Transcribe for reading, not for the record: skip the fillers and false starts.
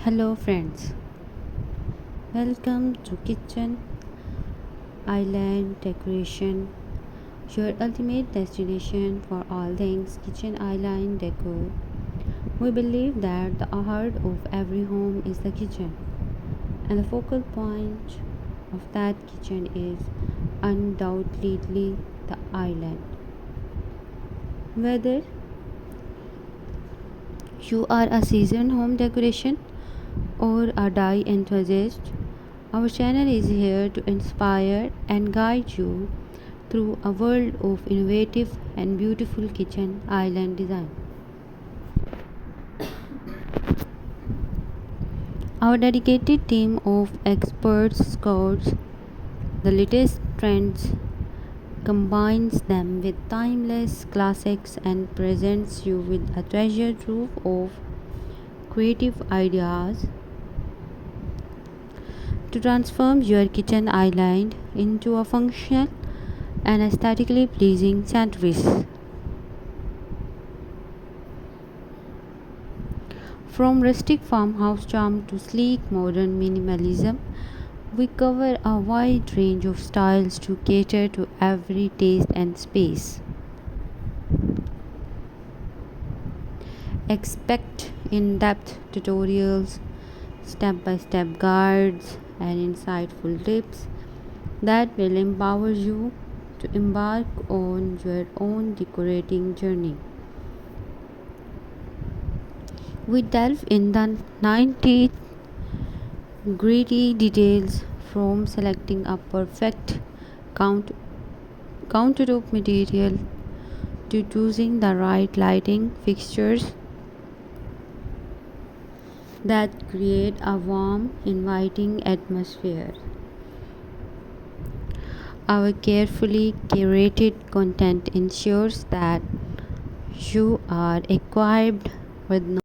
Hello friends, welcome to Kitchen Island Decoration, your ultimate destination for all things kitchen island decor. We believe that the heart of every home is the kitchen, and the focal point of that kitchen is undoubtedly the island. Whether you are a seasoned home decoration or a dye enthusiast, our channel is here to inspire and guide you through a world of innovative and beautiful kitchen island design. Our dedicated team of experts scouts the latest trends, combines them with timeless classics, and presents you with a treasure trove of creative ideas to transform your kitchen island into a functional and aesthetically pleasing centerpiece. From rustic farmhouse charm to sleek modern minimalism, we cover a wide range of styles to cater to every taste and space. Expect in depth tutorials, step by step guides, and insightful tips that will empower you to embark on your own decorating journey. We delve in the 90 gritty details, from selecting a perfect count- countertop material to choosing the right lighting fixtures that create a warm, inviting atmosphere. Our carefully curated content ensures that you are equipped with